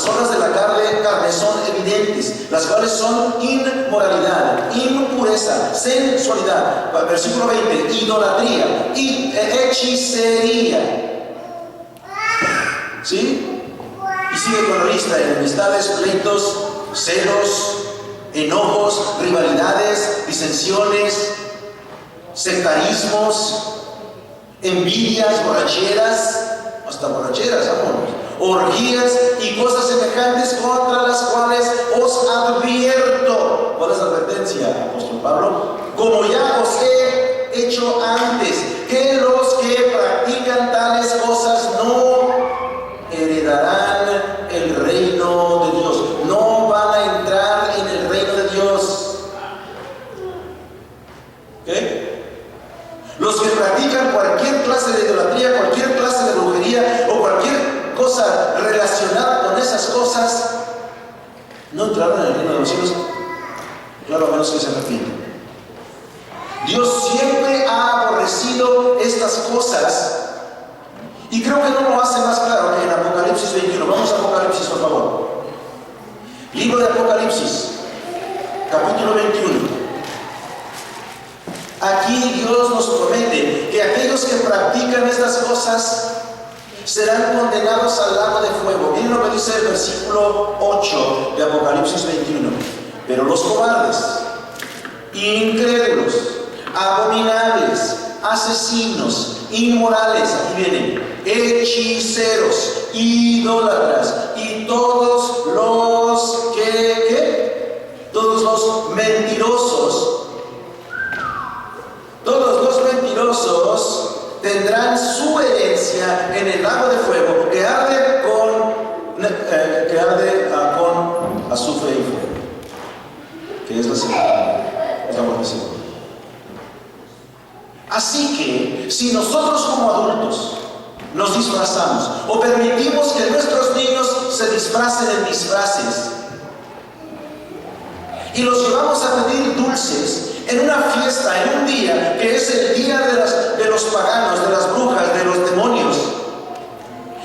obras de la carne son evidentes, las cuales son inmoralidad, impureza, sensualidad, versículo 20, idolatría y hechicería. ¿Sí? Y sigue con la lista: enemistades, pleitos, celos, enojos, rivalidades, disensiones, sectarismos, envidias, borracheras, hasta borracheras, amor, orgías y cosas semejantes, contra las cuales os advierto. ¿Cuál es la advertencia, apóstol Pablo? Como ya os he hecho antes, que los que practican tales cosas no heredarán el reino de Dios, no van a entrar en el reino de Dios. ¿Ok? Los que practican cualquier clase de idolatría, cualquier clase de brujería o cualquier cosa relacionada con esas cosas, no entrarán en el reino de los cielos, claro, a menos que se arrepientan. Dios siempre ha aborrecido estas cosas, y creo que no lo hace más claro que en Apocalipsis 21. Vamos a Apocalipsis, por favor. Libro de Apocalipsis, capítulo 21. Aquí Dios nos promete que aquellos que practican estas cosas serán condenados al lago de fuego. Miren lo que dice el versículo 8 de Apocalipsis 21. Pero los cobardes, incrédulos, abominables, asesinos, inmorales, aquí vienen, hechiceros, idólatras y todos los todos los mentirosos. Todos los mentirosos tendrán su herencia en el lago de fuego que arde con azufre y fuego, que es la muerte segunda. Así que, si nosotros como adultos nos disfrazamos o permitimos que nuestros niños se disfracen en disfraces y los llevamos a pedir dulces en una fiesta, en un día que es el día de los paganos, de las brujas, de los demonios,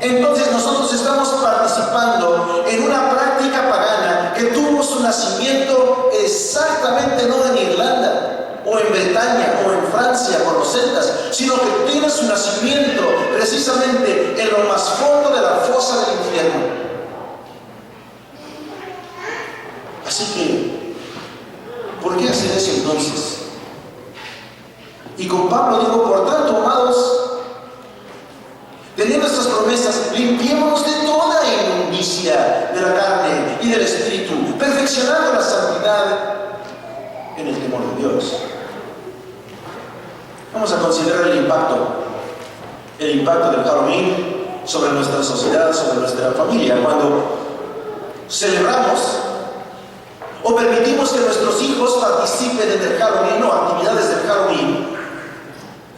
entonces nosotros estamos participando en una práctica pagana que tuvo su nacimiento exactamente no en Irlanda o en Bretaña o en Francia con los celtas, sino que tiene su nacimiento precisamente en lo más fondo de la fosa del infierno. Así que, ¿por qué hacer eso entonces? Y con Pablo digo: por tanto, amados, teniendo estas promesas, limpiémonos de toda inmundicia de la carne y del espíritu, perfeccionando la santidad en el temor de Dios. Vamos a considerar el impacto del Halloween sobre nuestra sociedad, sobre nuestra familia. Cuando celebramos o permitimos que nuestros hijos participen en el Halloween o actividades del Halloween,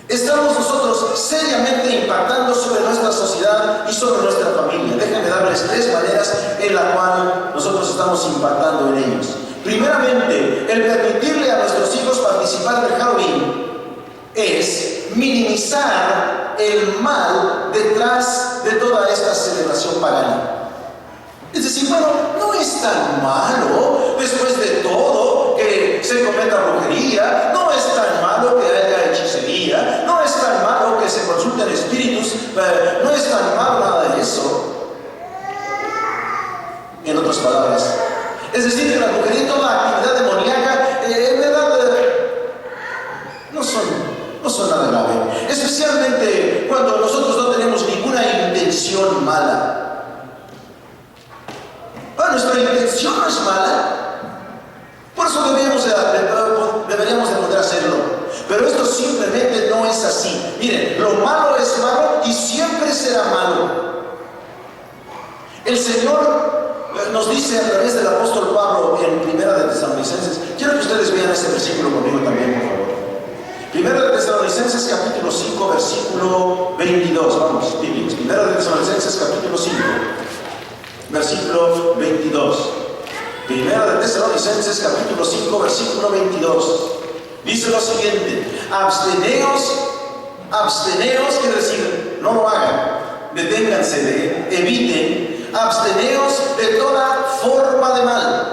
estamos nosotros seriamente impactando sobre nuestra sociedad y sobre nuestra familia. Déjenme darles 3 maneras en las cuales nosotros estamos impactando en ellos. Primeramente, el permitirle a nuestros hijos participar del Halloween es minimizar el mal detrás de toda esta celebración pagana. Es decir, bueno, no es tan malo, después de todo, que se cometa brujería, no es tan malo que haya hechicería, no es tan malo que se consulten espíritus, no es tan malo nada de eso. En otras palabras, es decir, que la brujería y toda actividad demoníaca, en verdad, no son nada grave. Especialmente cuando nosotros no tenemos ninguna intención mala. Nuestra intención no es mala, por eso deberíamos de poder hacerlo. Pero esto simplemente no es así. Miren, lo malo es malo y siempre será malo. El Señor nos dice a través del apóstol Pablo en Primera de Tesalonicenses, quiero que ustedes vean este versículo conmigo también, por favor. Primera de Tesalonicenses capítulo 5, versículo 22. Vamos, Biblia. Primera de Tesalonicenses capítulo 5. Versículo 22. Primera de Tesalonicenses capítulo 5, versículo 22. Dice lo siguiente: absteneos, quiere decir, no lo hagan, deténganse eviten absteneos de toda forma de mal.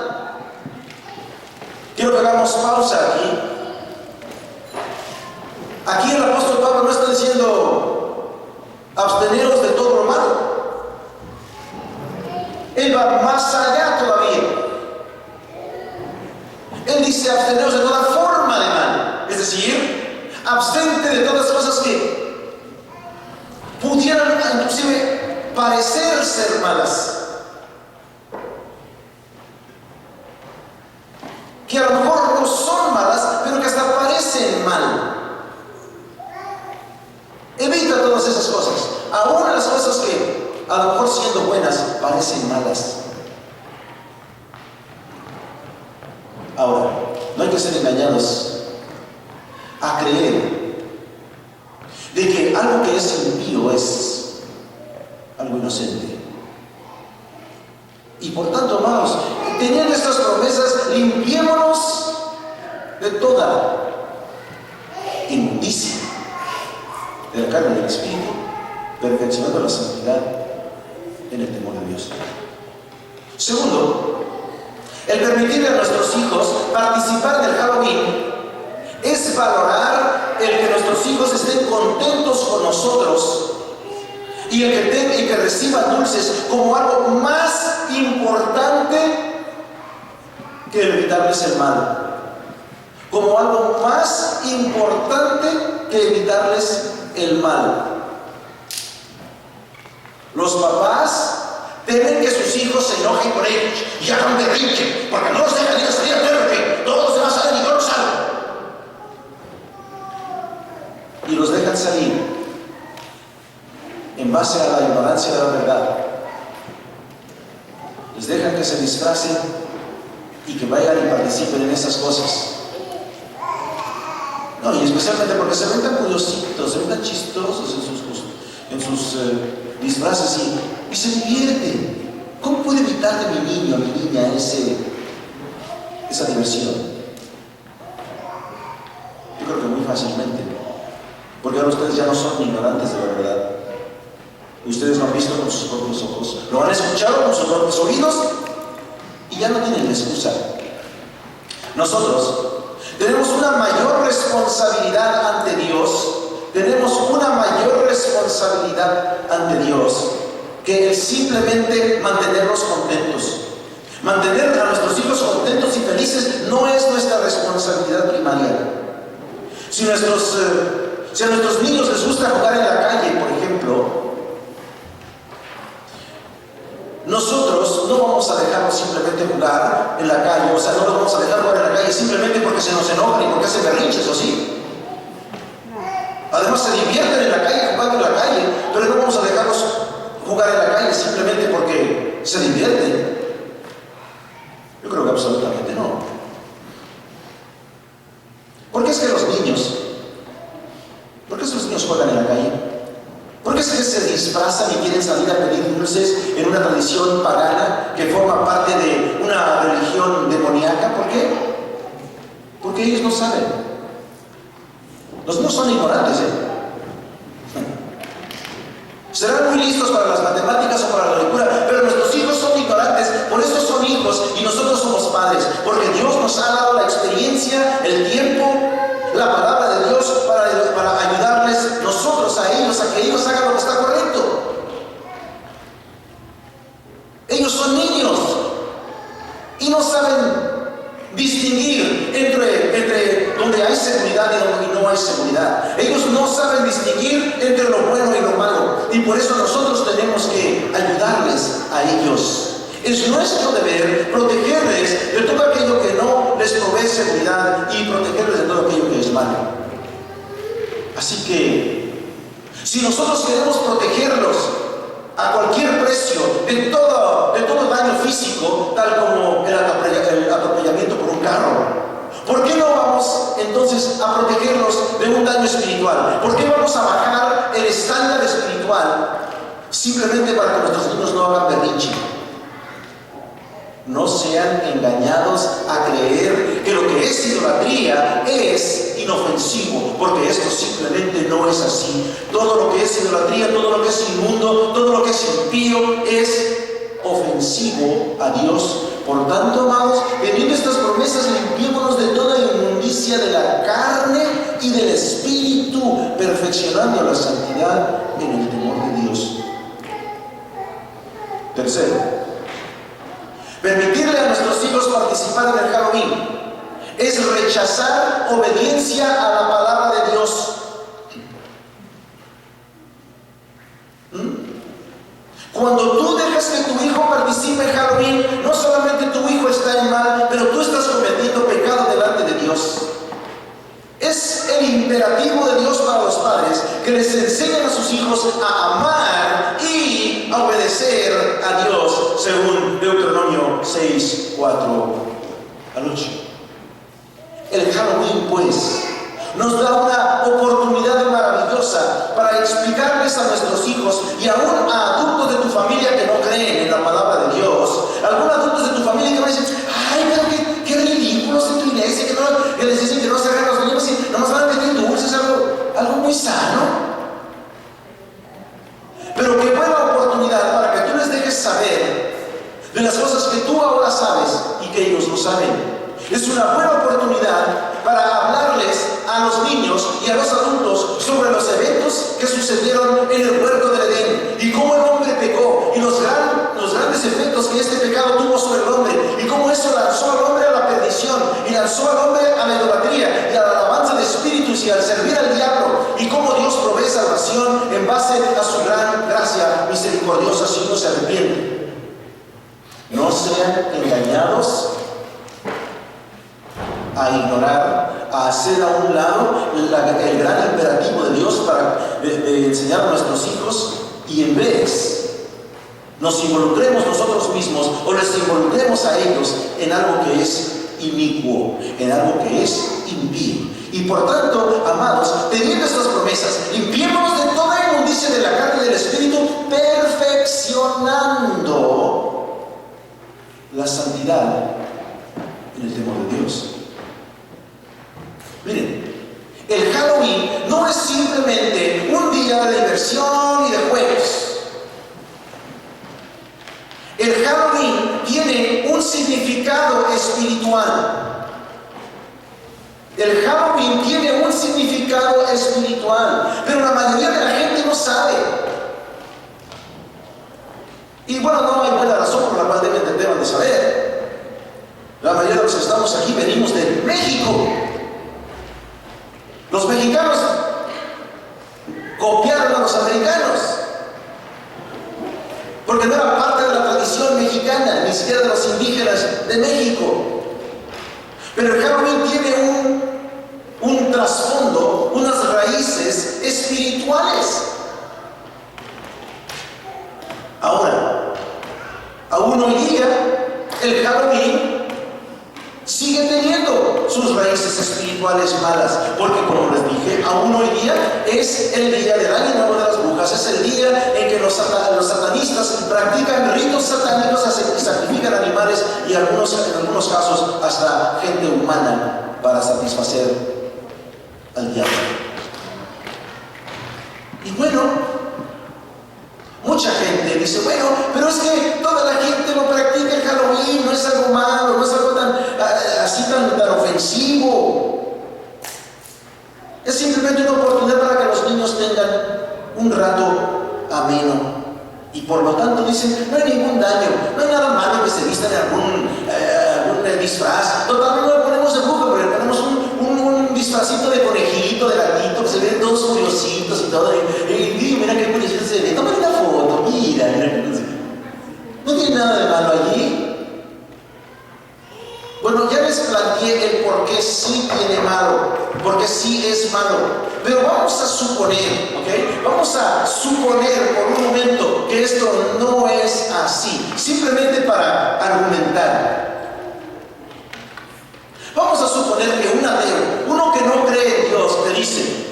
Quiero que hagamos pausa aquí. Aquí el apóstol Pablo no está diciendo absteneos de todo lo malo. Él va más allá todavía. Él dice absteneos de toda forma de mal. Es decir, abstente de todas las cosas que pudieran inclusive parecer ser malas. Que a lo mejor no son malas, pero que hasta parecen mal. Evita todas esas cosas, aún las cosas que a lo mejor siendo buenas parecen malas. Ahora, no hay que ser engañados a creer de que algo que es impío es algo inocente. Y por tanto, amados, teniendo estas promesas, limpiémonos de toda inmundicia de la carne y del espíritu, perfeccionando la santidad en el temor de Dios. Segundo, el permitirle a nuestros hijos participar del Halloween es valorar el que nuestros hijos estén contentos con nosotros y el que reciban dulces como algo más importante que evitarles el mal, como algo más importante que evitarles el mal. Los papás temen que sus hijos se enojen con ellos y hagan berrinche, porque no los dejan ir a salir a verde, todos los demás salen y yo no salgo. Y los dejan salir en base a la ignorancia de la verdad. Les dejan que se disfracen y que vayan y participen en esas cosas. No, y especialmente porque se ven tan curiositos, se ven tan chistosos en sus disfraces y se divierten. ¿Cómo puede evitar de mi niño, a mi niña, esa diversión? Yo creo que muy fácilmente, porque ahora ustedes ya no son ignorantes de la verdad. Ustedes lo han visto con sus propios ojos, lo han escuchado con sus propios oídos y ya no tienen excusa. Nosotros tenemos una mayor responsabilidad ante Dios, que el simplemente mantenerlos contentos. Mantener a nuestros hijos contentos y felices no es nuestra responsabilidad primaria. Si a nuestros niños les gusta jugar en la calle, por ejemplo, nosotros no vamos a dejarlos simplemente jugar en la calle, o sea, no los vamos a dejar jugar en la calle simplemente porque se nos enojan y porque hacen berrinches, ¿o sí? Además se divierten en la calle, jugando en la calle, pero no vamos a dejarlos jugar en la calle simplemente porque se divierten. Yo creo que absolutamente no. ¿Por qué es que los niños juegan en la calle? ¿Por qué es que se disfrazan y quieren salir a pedir dulces en una tradición pagana que forma parte de una religión demoníaca? ¿Por qué? Porque ellos no saben. Los niños son ignorantes, Serán muy listos para las matemáticas o para la lectura, pero nuestros hijos son ignorantes, por eso son hijos y nosotros somos padres, porque Dios nos ha dado la experiencia, el tiempo, la palabra de Dios para ayudarles nosotros a ellos, a que ellos hagan lo que está correcto. Ellos son niños y no saben distinguir entre donde hay seguridad y donde no hay seguridad. Ellos no saben distinguir entre lo bueno y lo malo, y por eso nosotros tenemos que ayudarles a ellos. Es nuestro deber protegerles de todo aquello que no les provee seguridad y protegerles de todo aquello que es malo. Así que, si nosotros queremos protegerlos a cualquier precio de todo daño físico, tal como el atropellamiento por un carro, ¿por qué no vamos entonces a protegerlos de un daño espiritual? ¿Por qué vamos a bajar el estándar espiritual simplemente para que nuestros niños no hagan berrinche? No sean engañados a creer que lo que es idolatría es inofensivo, porque esto simplemente no es así. Todo lo que es idolatría, todo lo que es inmundo, todo lo que es impío es ofensivo a Dios. Por tanto, amados, teniendo estas promesas, limpiémonos de toda inmundicia de la carne y del espíritu, perfeccionando la santidad en el temor de Dios. Tercero, permitirle a nuestros hijos participar en el Halloween es rechazar obediencia a la palabra de Dios. Cuando tú dejas que tu hijo participe en Halloween, no solamente tu hijo está en mal, pero tú estás cometiendo pecado delante de Dios. Es el imperativo de Dios para los padres que les enseñen a sus hijos a amar y a obedecer a Dios, según Deuteronomio 6, 4 al 8. El Halloween, pues, nos da una oportunidad maravillosa para explicarles a nuestros hijos y aún a adultos de tu familia que no creen en la palabra de Dios, algunos adultos de tu familia que van a decir: ay, pero qué ridículos en tu iglesia, que les dicen que no se hagan los niños y nomás van a pedir dulces, algo muy sano. Pero qué buena oportunidad para que tú les dejes saber de las cosas que tú ahora sabes y que ellos no saben. Es una buena oportunidad para hablarles a los niños y a los adultos sobre los eventos que sucedieron en el huerto del Edén y cómo el hombre pecó y los grandes efectos que este pecado tuvo sobre el hombre y cómo eso lanzó al hombre a la perdición y lanzó al hombre a la idolatría y a la alabanza de espíritus y al servir al diablo, y cómo Dios provee salvación en base a su gran gracia misericordiosa si uno se arrepiente. No sean engañados a ignorar, a hacer a un lado el gran imperativo de Dios para de enseñar a nuestros hijos, y en vez nos involucremos nosotros mismos o les involucremos a ellos en algo que es inicuo, en algo que es impío. Y por tanto, amados, teniendo estas promesas, limpiémonos de toda inmundicia de la carne y del espíritu, perfeccionando la santidad en el temor de Dios. Miren, el Halloween no es simplemente un día de diversión y de juegos. El Halloween tiene un significado espiritual. El Halloween tiene un significado espiritual, pero la mayoría de la gente no sabe. Y bueno, no hay buena razón por la cual deben de saber. La mayoría de los que estamos aquí venimos de México. Los mexicanos copiaron a los americanos, porque no era parte de la tradición mexicana, ni siquiera de los indígenas de México. Pero el Halloween tiene un trasfondo, unas raíces espirituales. Ahora, aún hoy día, el Halloween sigue teniendo sus raíces espirituales malas, porque como les dije, aún hoy día es el día del año nuevo de las brujas, es el día en que los satanistas practican ritos satánicos y sacrifican animales y en algunos casos hasta gente humana para satisfacer al diablo. Y bueno, mucha gente dice: bueno, pero es que toda la gente lo practica el Halloween, no es algo malo, no es algo tan ofensivo. Es simplemente una oportunidad para que los niños tengan un rato ameno. Y por lo tanto dicen: no hay ningún daño, no hay nada malo que se vistan en algún disfraz. Total, no le ponemos el buque, pero le ponemos un disfrazito de conejito, de gatito, que se ven todos curiositos y todo. Y mira qué curiosito se ve. Tómale una foto, mira. No tiene nada de malo allí. Bueno, ya les planteé el por qué sí tiene malo, porque sí es malo. Pero vamos a suponer, ¿ok? Vamos a suponer por un momento que esto no es así, simplemente para argumentar. Vamos a suponer que un ateo, uno que no cree en Dios, te dice: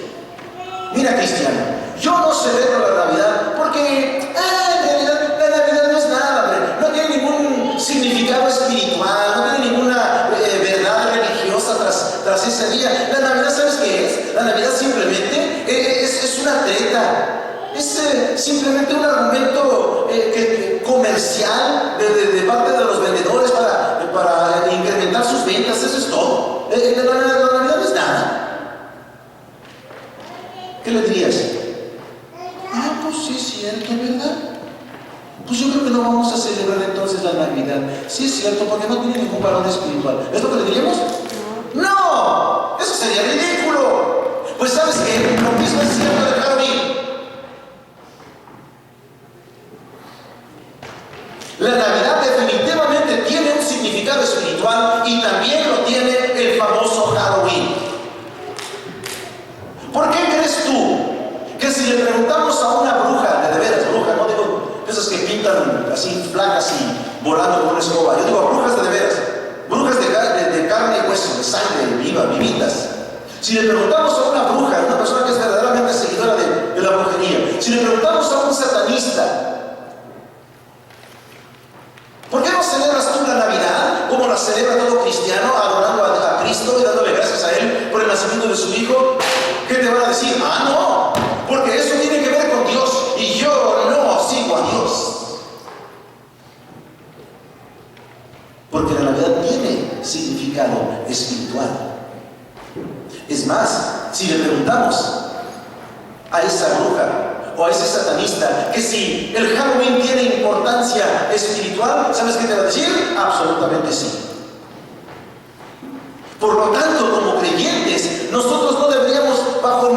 mira, cristiano, yo no celebro la Navidad porque en realidad la Navidad no es nada, hombre. No tiene ningún significado espiritual, no tiene ninguna verdad religiosa tras ese día. La Navidad, ¿sabes qué es? La Navidad simplemente es una treta, simplemente un argumento comercial de parte de los vendedores para incrementar sus ventas. Eso es todo. La Navidad no es nada. ¿Qué le dirías? Pues sí es cierto, ¿verdad? Pues yo creo que no vamos a celebrar entonces la Navidad. Sí es cierto, porque no tiene ningún valor espiritual. ¿Es lo que le diríamos? ¡No! Eso sería ridículo. Pues ¿sabes qué? Lo mismo es cierto de Halloween. La Navidad definitivamente tiene un significado espiritual y también lo tiene el famoso Halloween. ¿Por qué crees tú que si le preguntamos a una bruja, de veras bruja, no digo esas que pintan así flacas y volando con una escoba, yo digo brujas de veras, brujas de carne y hueso, de sangre viva, vivitas? Si le preguntamos a una bruja, una persona que es verdaderamente seguidora de la brujería, si le preguntamos a un satanista, ¿por qué no celebras tú la Navidad como la celebra todo cristiano, adorando a Cristo y dándole gracias a Él por el nacimiento de su Hijo? ¿Qué te van a decir? No, porque eso tiene que ver con Dios y yo no sigo a Dios. Porque la Navidad tiene significado espiritual. Es más, si le preguntamos a esa bruja o a ese satanista que si el Halloween tiene importancia espiritual, ¿sabes qué te va a decir? Absolutamente sí. Por lo tanto, como creyentes, nosotros no deberíamos bajo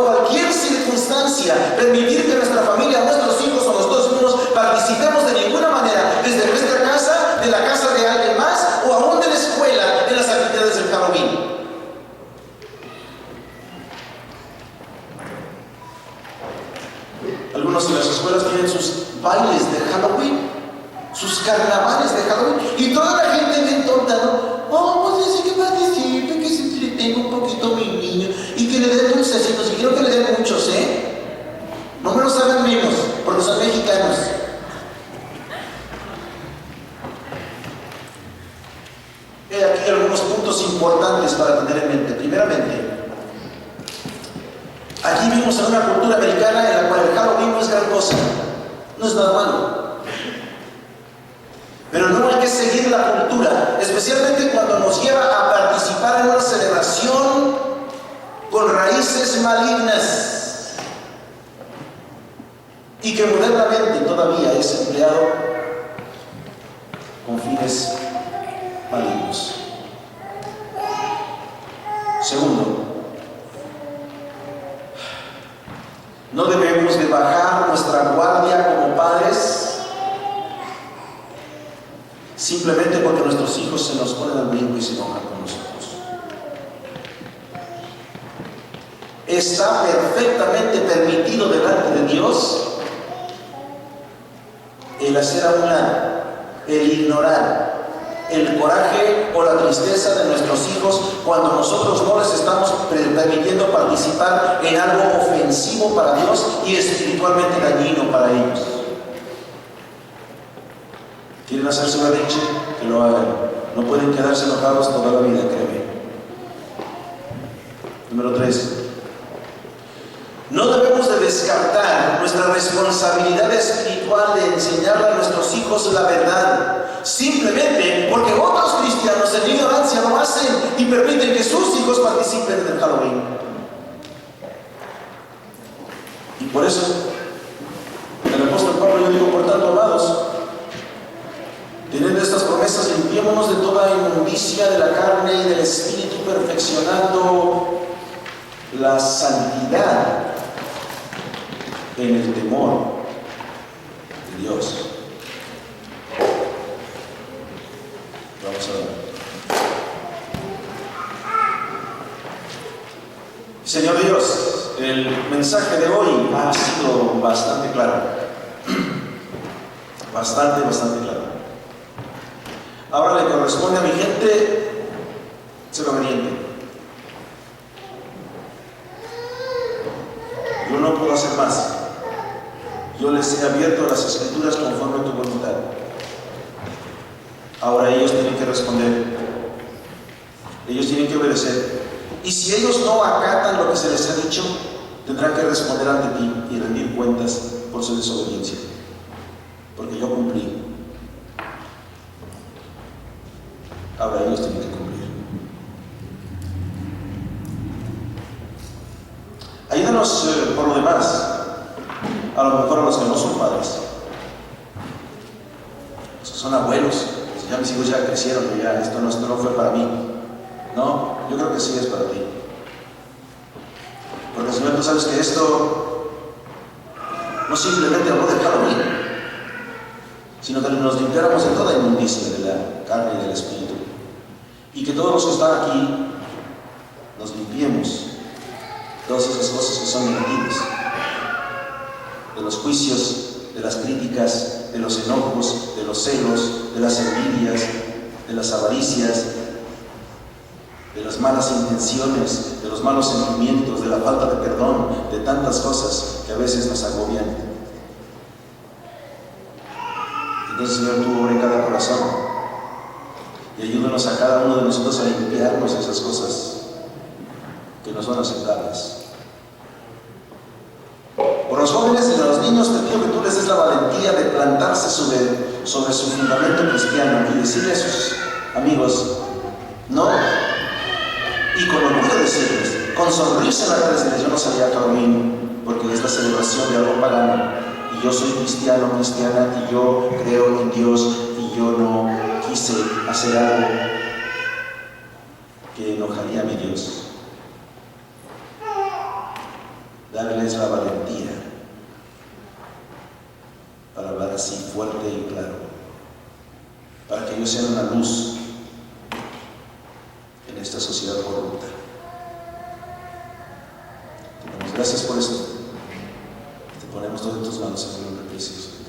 cualquier circunstancia, permitir que nuestra familia, nuestros hijos o nosotros mismos participemos de ninguna manera, desde nuestra casa, de la casa de alguien más o aún de la escuela, en las actividades del Halloween. Algunos de las escuelas tienen sus bailes de Halloween, sus carnavales de Halloween, y toda la gente bien tonta, ¿no? Pues dice que participe, que se entretenga un poquito mi niño y que le den dulcecitos, y quiero que le den muchos, no me lo saben menos, porque son mexicanos. He aquí algunos puntos importantes para tener en mente. Primeramente, aquí vivimos en una cultura americana en la cual el Halloween no es gran cosa, no es nada malo. Pero no hay que seguir la cultura, especialmente cuando nos lleva a participar en una celebración con raíces malignas y que modernamente todavía es empleado con fines malignos. Segundo, no debemos de bajar nuestra guardia como padres simplemente porque nuestros hijos se nos ponen al brinco y se enojan con nosotros. Está perfectamente permitido delante de Dios el hacer a un lado, el ignorar el coraje o la tristeza de nuestros hijos cuando nosotros no les estamos permitiendo participar en algo ofensivo para Dios y espiritualmente dañino para ellos. ¿Quieren hacerse una berrinche? Que lo hagan. No pueden quedarse enojados toda la vida, créeme. Número 3. No debemos de descartar nuestra responsabilidad espiritual de enseñarle a nuestros hijos la verdad, simplemente porque otros cristianos en ignorancia lo hacen y permiten que sus hijos participen del Halloween. Y por eso, el apóstol Pablo, yo digo, por tanto, amados, teniendo estas promesas, limpiémonos de toda inmundicia de la carne y del espíritu, perfeccionando la santidad en el temor de Dios. Vamos a ver. Señor Dios, el mensaje de hoy ha sido bastante claro. Bastante claro. Ahora le corresponde a mi gente ser obediente. Yo no puedo hacer más. Yo les he abierto las escrituras conforme a tu voluntad. Ahora ellos tienen que responder. Ellos tienen que obedecer. Y si ellos no acatan lo que se les ha dicho, tendrán que responder ante ti y rendir cuentas por su desobediencia, porque yo cumplí. Ahora ellos tienen que cumplir. Ayúdanos por lo demás, a lo mejor a los que no son padres, los que son abuelos. Ya mis hijos ya crecieron, ya esto no fue para mí. No, yo creo que sí es para ti. Porque Señor, tú sabes que esto no simplemente habló del Halloween, sino que nos limpiáramos de toda inmundicia de la carne y del espíritu. Y que todos los que están aquí nos limpiemos todas esas cosas que son negativas, de los juicios, de las críticas, de los enojos, de los celos, de las envidias, de las avaricias, de las malas intenciones, de los malos sentimientos, de la falta de perdón, de tantas cosas que a veces nos agobian. Entonces, Señor, tú obra en cada corazón y ayúdanos a cada uno de nosotros a limpiarnos de esas cosas que no son aceptables. Por los jóvenes y los niños te pido que tú les des la valentía de plantarse sobre su fundamento cristiano y decirle a sus amigos, no, y con orgullo decirles, con sonrisa en la cara decirles, yo no salía a Halloween porque es la celebración de algo pagano y yo soy cristiano, cristiana y yo creo en Dios y yo no quise hacer algo que enojaría a mi Dios. Darles la valentía para hablar así fuerte y claro, para que ellos sean una luz en esta sociedad corrupta. Te damos gracias por esto. Te ponemos todo en tus manos en el nombre precioso.